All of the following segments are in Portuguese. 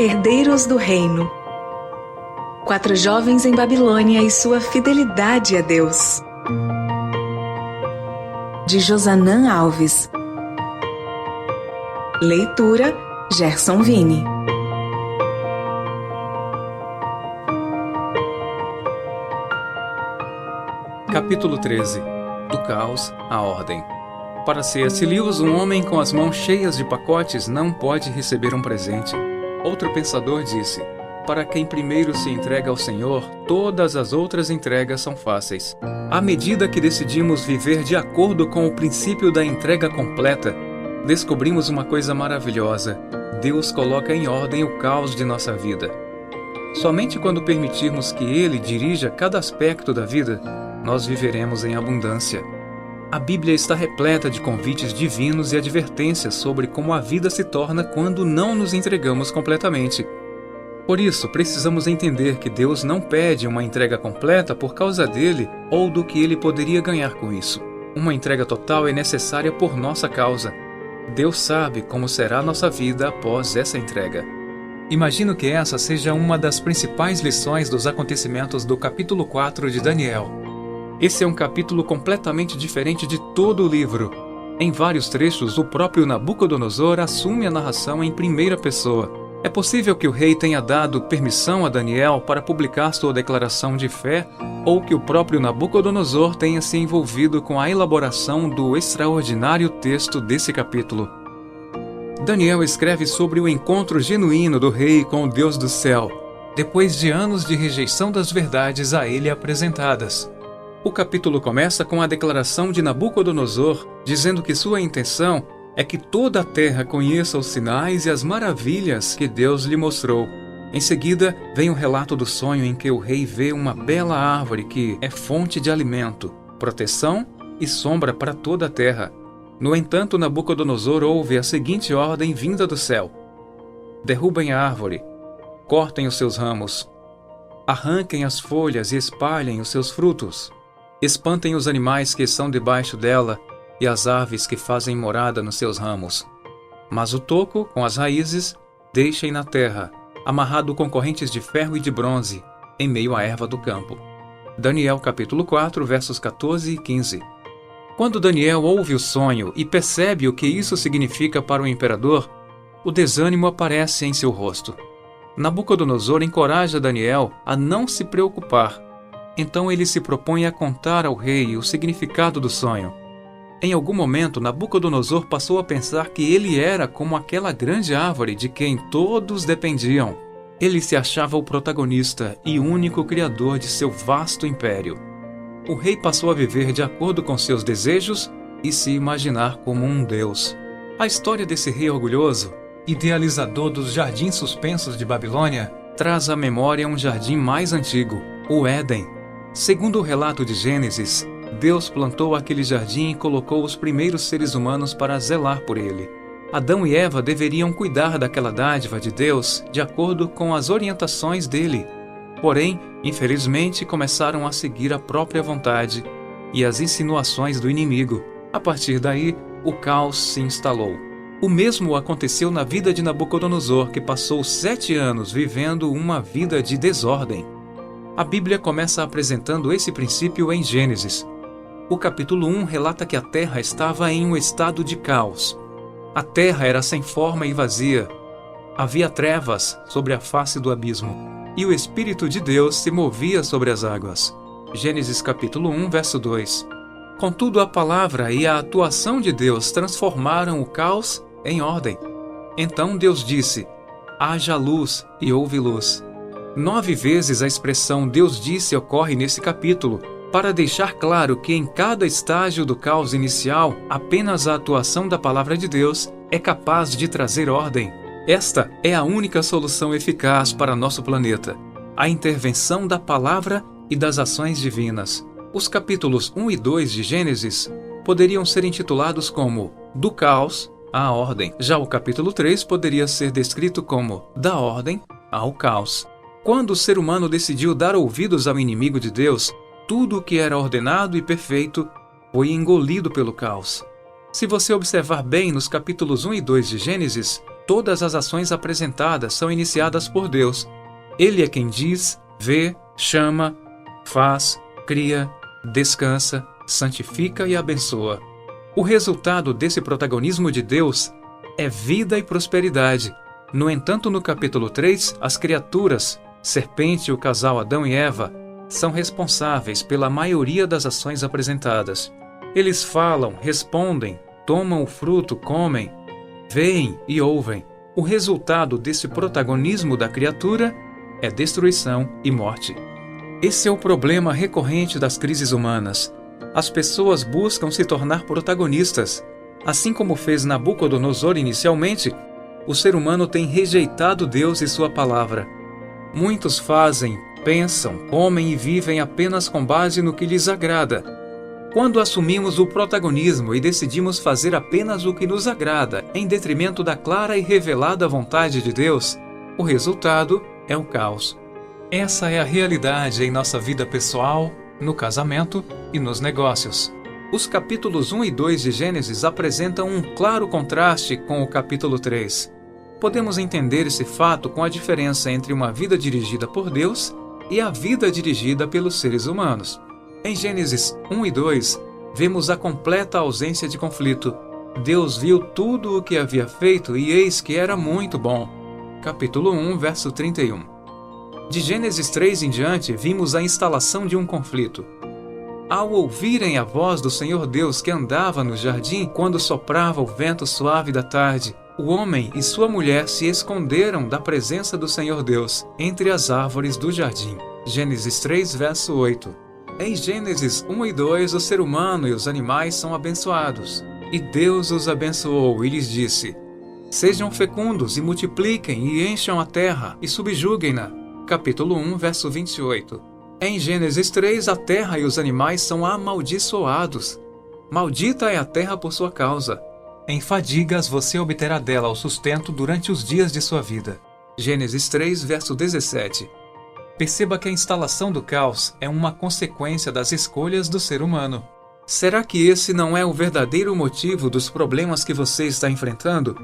Herdeiros do Reino. 4 jovens em Babilônia e sua fidelidade a Deus. De Josanã Alves. Leitura: Gerson Vini. Capítulo 13. Do caos à ordem. Para C.S. Lewis, um homem com as mãos cheias de pacotes não pode receber um presente. Outro pensador disse: para quem primeiro se entrega ao Senhor, todas as outras entregas são fáceis. À medida que decidimos viver de acordo com o princípio da entrega completa, descobrimos uma coisa maravilhosa: Deus coloca em ordem o caos de nossa vida. Somente quando permitirmos que Ele dirija cada aspecto da vida, nós viveremos em abundância. A Bíblia está repleta de convites divinos e advertências sobre como a vida se torna quando não nos entregamos completamente. Por isso, precisamos entender que Deus não pede uma entrega completa por causa dele ou do que ele poderia ganhar com isso. Uma entrega total é necessária por nossa causa. Deus sabe como será nossa vida após essa entrega. Imagino que essa seja uma das principais lições dos acontecimentos do capítulo 4 de Daniel. Esse é um capítulo completamente diferente de todo o livro. Em vários trechos, o próprio Nabucodonosor assume a narração em primeira pessoa. É possível que o rei tenha dado permissão a Daniel para publicar sua declaração de fé, ou que o próprio Nabucodonosor tenha se envolvido com a elaboração do extraordinário texto desse capítulo. Daniel escreve sobre o encontro genuíno do rei com o Deus do céu, depois de anos de rejeição das verdades a ele apresentadas. O capítulo começa com a declaração de Nabucodonosor, dizendo que sua intenção é que toda a terra conheça os sinais e as maravilhas que Deus lhe mostrou. Em seguida, vem o relato do sonho em que o rei vê uma bela árvore que é fonte de alimento, proteção e sombra para toda a terra. No entanto, Nabucodonosor ouve a seguinte ordem vinda do céu: derrubem a árvore, cortem os seus ramos, arranquem as folhas e espalhem os seus frutos. Espantem os animais que estão debaixo dela e as aves que fazem morada nos seus ramos. Mas o toco, com as raízes, deixem na terra, amarrado com correntes de ferro e de bronze, em meio à erva do campo. Daniel capítulo 4, versos 14 e 15. Quando Daniel ouve o sonho e percebe o que isso significa para o imperador, o desânimo aparece em seu rosto. Nabucodonosor encoraja Daniel a não se preocupar. Então ele se propõe a contar ao rei o significado do sonho. Em algum momento, Nabucodonosor passou a pensar que ele era como aquela grande árvore de quem todos dependiam. Ele se achava o protagonista e único criador de seu vasto império. O rei passou a viver de acordo com seus desejos e se imaginar como um deus. A história desse rei orgulhoso, idealizador dos jardins suspensos de Babilônia, traz à memória um jardim mais antigo, o Éden. Segundo o relato de Gênesis, Deus plantou aquele jardim e colocou os primeiros seres humanos para zelar por ele. Adão e Eva deveriam cuidar daquela dádiva de Deus de acordo com as orientações dele. Porém, infelizmente, começaram a seguir a própria vontade e as insinuações do inimigo. A partir daí, o caos se instalou. O mesmo aconteceu na vida de Nabucodonosor, que passou 7 anos vivendo uma vida de desordem. A Bíblia começa apresentando esse princípio em Gênesis. O capítulo 1 relata que a terra estava em um estado de caos. A terra era sem forma e vazia. Havia trevas sobre a face do abismo, e o Espírito de Deus se movia sobre as águas. Gênesis capítulo 1, verso 2. Contudo, a palavra e a atuação de Deus transformaram o caos em ordem. Então Deus disse: haja luz, e houve luz. 9 vezes a expressão Deus disse ocorre nesse capítulo, para deixar claro que em cada estágio do caos inicial, apenas a atuação da palavra de Deus é capaz de trazer ordem. Esta é a única solução eficaz para nosso planeta: a intervenção da palavra e das ações divinas. Os capítulos 1 e 2 de Gênesis poderiam ser intitulados como Do Caos à Ordem. Já o capítulo 3 poderia ser descrito como Da Ordem ao Caos. Quando o ser humano decidiu dar ouvidos ao inimigo de Deus, tudo o que era ordenado e perfeito foi engolido pelo caos. Se você observar bem nos capítulos 1 e 2 de Gênesis, Todas as ações apresentadas são iniciadas por Deus. Ele é quem diz, vê, chama, faz, cria, descansa, santifica e abençoa. O resultado desse protagonismo de Deus é vida e prosperidade. No entanto, no capítulo 3, as criaturas, serpente e o casal Adão e Eva, são responsáveis pela maioria das ações apresentadas. Eles falam, respondem, tomam o fruto, comem, veem e ouvem. O resultado desse protagonismo da criatura é destruição e morte. Esse é o problema recorrente das crises humanas. As pessoas buscam se tornar protagonistas. Assim como fez Nabucodonosor inicialmente, o ser humano tem rejeitado Deus e sua palavra. Muitos fazem, pensam, comem e vivem apenas com base no que lhes agrada. Quando assumimos o protagonismo e decidimos fazer apenas o que nos agrada, em detrimento da clara e revelada vontade de Deus, o resultado é o caos. Essa é a realidade em nossa vida pessoal, no casamento e nos negócios. Os capítulos 1 e 2 de Gênesis apresentam um claro contraste com o capítulo 3. Podemos entender esse fato com a diferença entre uma vida dirigida por Deus e a vida dirigida pelos seres humanos. Em Gênesis 1 e 2, vemos a completa ausência de conflito. Deus viu tudo o que havia feito e eis que era muito bom. Capítulo 1, verso 31. De Gênesis 3 em diante, vimos a instalação de um conflito. Ao ouvirem a voz do Senhor Deus que andava no jardim quando soprava o vento suave da tarde, o homem e sua mulher se esconderam da presença do Senhor Deus entre as árvores do jardim. Gênesis 3, verso 8. Em Gênesis 1 e 2, o ser humano e os animais são abençoados. E Deus os abençoou e lhes disse: sejam fecundos e multipliquem e encham a terra e subjuguem-na. Capítulo 1, verso 28. Em Gênesis 3, a terra e os animais são amaldiçoados. Maldita é a terra por sua causa. Em fadigas você obterá dela o sustento durante os dias de sua vida. Gênesis 3, verso 17. Perceba que a instalação do caos é uma consequência das escolhas do ser humano. Será que esse não é o verdadeiro motivo dos problemas que você está enfrentando?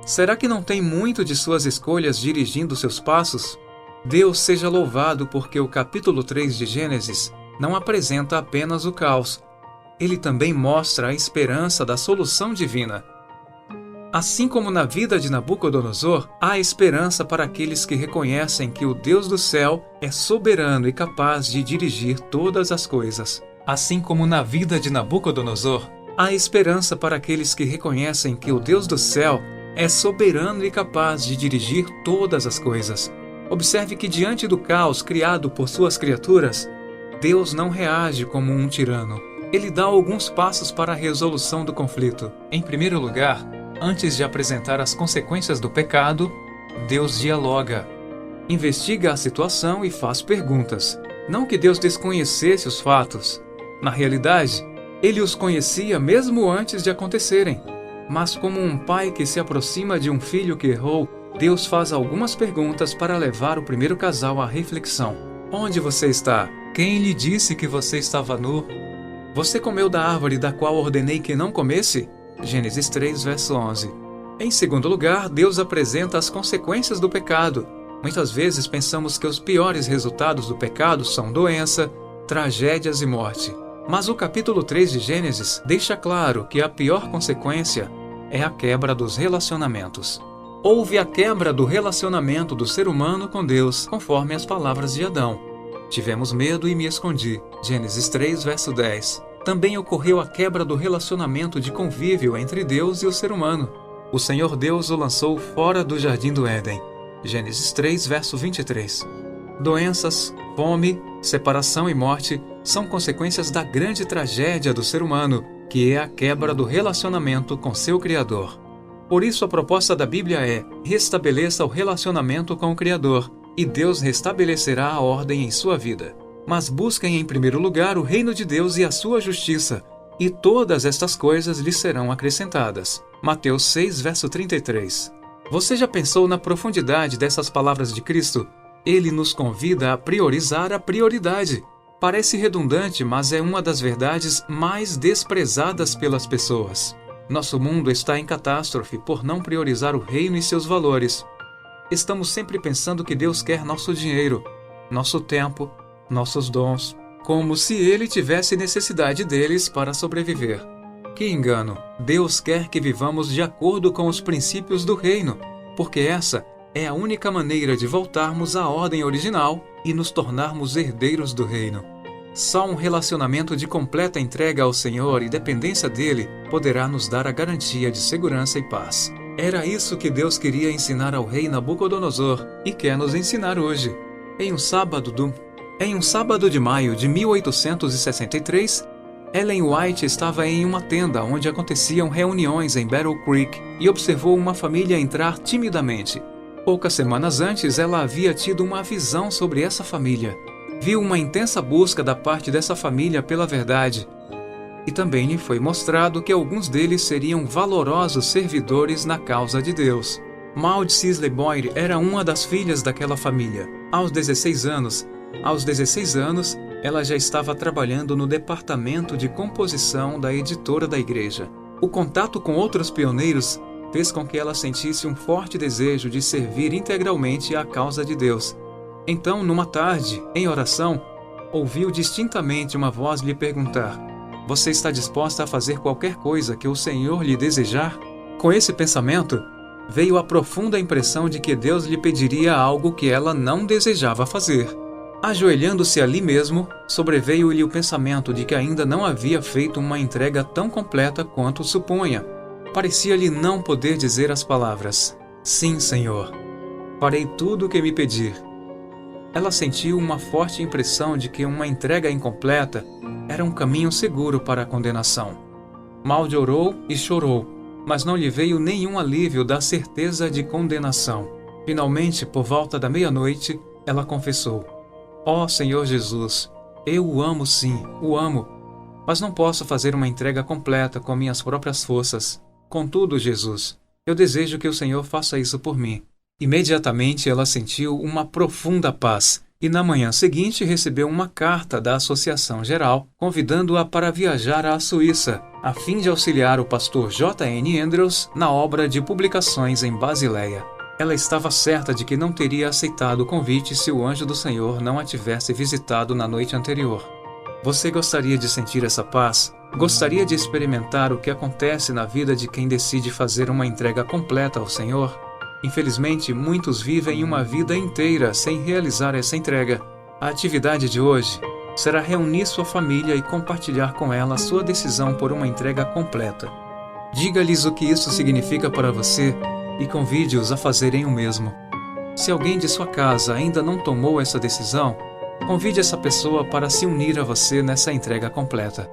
Será que não tem muito de suas escolhas dirigindo seus passos? Deus seja louvado porque o capítulo 3 de Gênesis não apresenta apenas o caos. Ele também mostra a esperança da solução divina. Assim como na vida de Nabucodonosor, há esperança para aqueles que reconhecem que o Deus do céu é soberano e capaz de dirigir todas as coisas. Assim como na vida de Nabucodonosor, há esperança para aqueles que reconhecem que o Deus do céu é soberano e capaz de dirigir todas as coisas. Observe que diante do caos criado por suas criaturas, Deus não reage como um tirano. Ele dá alguns passos para a resolução do conflito. Em primeiro lugar, antes de apresentar as consequências do pecado, Deus dialoga, investiga a situação e faz perguntas. Não que Deus desconhecesse os fatos. Na realidade, ele os conhecia mesmo antes de acontecerem. Mas como um pai que se aproxima de um filho que errou, Deus faz algumas perguntas para levar o primeiro casal à reflexão. Onde você está? Quem lhe disse que você estava nu? Você comeu da árvore da qual ordenei que não comesse? Gênesis 3, verso 11. Em segundo lugar, Deus apresenta as consequências do pecado. Muitas vezes pensamos que os piores resultados do pecado são doença, tragédias e morte. Mas o capítulo 3 de Gênesis deixa claro que a pior consequência é a quebra dos relacionamentos. Houve a quebra do relacionamento do ser humano com Deus, conforme as palavras de Adão. Tivemos medo e me escondi. Gênesis 3, verso 10. Também ocorreu a quebra do relacionamento de convívio entre Deus e o ser humano. O Senhor Deus o lançou fora do jardim do Éden. Gênesis 3, verso 23. Doenças, fome, separação e morte são consequências da grande tragédia do ser humano, que é a quebra do relacionamento com seu Criador. Por isso a proposta da Bíblia é: restabeleça o relacionamento com o Criador, e Deus restabelecerá a ordem em sua vida. Mas busquem em primeiro lugar o reino de Deus e a sua justiça, e todas estas coisas lhes serão acrescentadas. Mateus 6, verso 33. Você já pensou na profundidade dessas palavras de Cristo? Ele nos convida a priorizar a prioridade. Parece redundante, mas é uma das verdades mais desprezadas pelas pessoas. Nosso mundo está em catástrofe por não priorizar o reino e seus valores. Estamos sempre pensando que Deus quer nosso dinheiro, nosso tempo, nossos dons, como se Ele tivesse necessidade deles para sobreviver. Que engano! Deus quer que vivamos de acordo com os princípios do reino, porque essa é a única maneira de voltarmos à ordem original e nos tornarmos herdeiros do reino. Só um relacionamento de completa entrega ao Senhor e dependência dele poderá nos dar a garantia de segurança e paz. Era isso que Deus queria ensinar ao rei Nabucodonosor e quer nos ensinar hoje. Em um sábado de maio de 1863, Ellen White estava em uma tenda onde aconteciam reuniões em Battle Creek e observou uma família entrar timidamente. Poucas semanas antes, ela havia tido uma visão sobre essa família. Viu uma intensa busca da parte dessa família pela verdade. E também lhe foi mostrado que alguns deles seriam valorosos servidores na causa de Deus. Maud Sisley Boyd era uma das filhas daquela família. Aos 16 anos, ela já estava trabalhando no departamento de composição da editora da igreja. O contato com outros pioneiros fez com que ela sentisse um forte desejo de servir integralmente à causa de Deus. Então, numa tarde, em oração, ouviu distintamente uma voz lhe perguntar: "Você está disposta a fazer qualquer coisa que o Senhor lhe desejar?" Com esse pensamento, veio a profunda impressão de que Deus lhe pediria algo que ela não desejava fazer. Ajoelhando-se ali mesmo, sobreveio-lhe o pensamento de que ainda não havia feito uma entrega tão completa quanto supunha. Parecia-lhe não poder dizer as palavras: "Sim, Senhor, farei tudo o que me pedir." Ela sentiu uma forte impressão de que uma entrega incompleta era um caminho seguro para a condenação. Maud orou e chorou, mas não lhe veio nenhum alívio da certeza de condenação. Finalmente, por volta da meia-noite, ela confessou: "Ó Senhor Jesus, eu o amo sim, o amo, mas não posso fazer uma entrega completa com minhas próprias forças. Contudo, Jesus, eu desejo que o Senhor faça isso por mim." Imediatamente ela sentiu uma profunda paz e na manhã seguinte recebeu uma carta da Associação Geral convidando-a para viajar à Suíça, a fim de auxiliar o pastor J.N. Andrews na obra de publicações em Basileia. Ela estava certa de que não teria aceitado o convite se o anjo do Senhor não a tivesse visitado na noite anterior. Você gostaria de sentir essa paz? Gostaria de experimentar o que acontece na vida de quem decide fazer uma entrega completa ao Senhor? Infelizmente, muitos vivem uma vida inteira sem realizar essa entrega. A atividade de hoje será reunir sua família e compartilhar com ela sua decisão por uma entrega completa. Diga-lhes o que isso significa para você e convide-os a fazerem o mesmo. Se alguém de sua casa ainda não tomou essa decisão, convide essa pessoa para se unir a você nessa entrega completa.